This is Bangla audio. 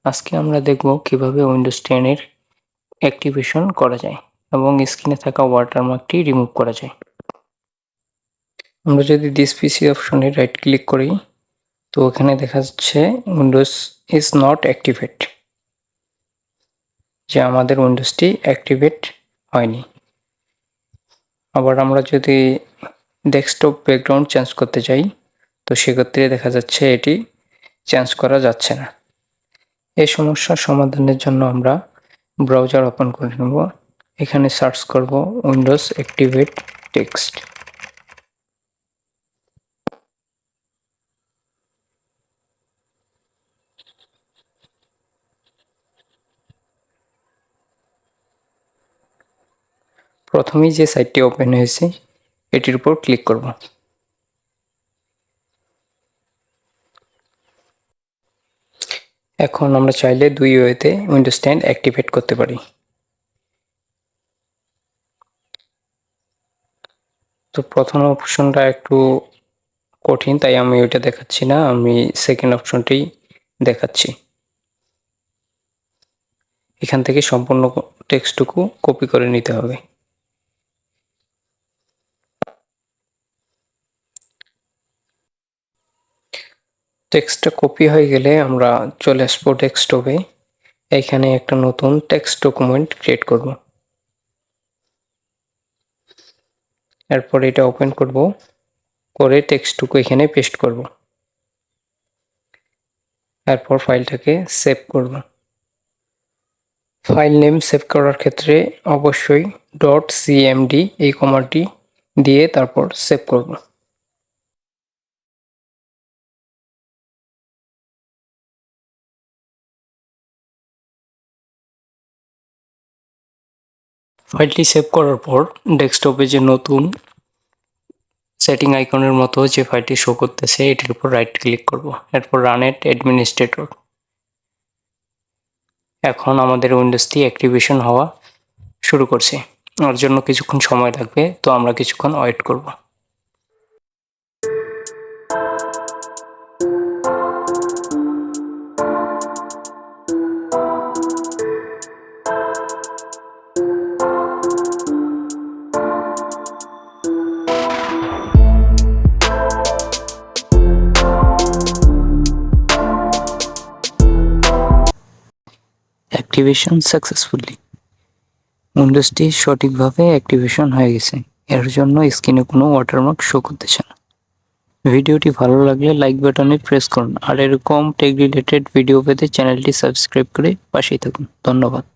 আজকে আমরা দেখব কিভাবে উইন্ডোজ 10 এর অ্যাক্টিভেশন করা যায় এবং স্ক্রিনে থাকা ওয়াটারমার্কটি রিমুভ করা যায়। আমরা যদি দিস পিসি অপশনে রাইট ক্লিক করি তো ওখানে দেখা যাচ্ছে উইন্ডোজ ইজ নট অ্যাক্টিভেট, যে আমাদের উইন্ডোজটি অ্যাক্টিভেট হয়নি। আবার আমরা যদি ডেস্কটপ ব্যাকগ্রাউন্ড চেঞ্জ করতে চাই তো সেক্ষেত্রে দেখা যাচ্ছে এটি চেঞ্জ করা যাচ্ছে না। এই সমস্যার সমাধানের জন্য আমরা ব্রাউজার ওপেন করে নেব। এখানে সার্চ করব উইন্ডোজ অ্যাক্টিভেট টেক্সট। প্রথমেই যে সাইটটি ওপেন হয়েছে এটির উপর ক্লিক করব। এখন আমরা চাইলে দুই ওয়েতে উইন্ডোজ 10 অ্যাক্টিভেট করতে পারি। তো প্রথম অপশনটা একটু কঠিন, তাই আমি ওইটা দেখাচ্ছি না, আমি সেকেন্ড অপশনটি দেখাচ্ছি। এখান থেকে সম্পূর্ণ টেক্সটটুকু কপি করে নিতে হবে। টেক্সটটা কপি হয়ে গেলে আমরা চলে আসবো ডেস্কটপে। এখানে একটা নতুন টেক্সট ডকুমেন্ট ক্রিয়েট করব। এরপর এটা ওপেন করব, করে টেক্সটটুকু এখানে পেস্ট করব। এরপর ফাইলটাকে সেভ করব। ফাইল নেম সেভ করার ক্ষেত্রে অবশ্যই .cmd এই কমান্ডটি দিয়ে তারপর সেভ করব। ফাইলটি সেভ করার পর ডেস্কটপে যে নতুন সেটিং আইকনের মতো যে ফাইলটি শো করতেছে এটির উপর রাইট ক্লিক করব। এরপর রান এট অ্যাডমিনিস্ট্রেটর। এখন আমাদের উইন্ডোজটি অ্যাক্টিভেশন হওয়া শুরু করছে। ওর জন্য কিছুক্ষণ সময় লাগবে, তো আমরা কিছুক্ষণ ওয়েট করব। Activation successfully. উইন্ডোজটি সঠিকভাবে অ্যাক্টিভেশন হয়ে গেছে। এর জন্য স্ক্রিনে কোনো ওয়াটারমার্ক শো করতেছে না। ভিডিওটি ভালো লাগলে লাইক বাটনে প্রেস করুন, আর এরকম টেক রিলেটেড ভিডিও পেতে চ্যানেলটি সাবস্ক্রাইব করে পাশেই থাকুন। ধন্যবাদ।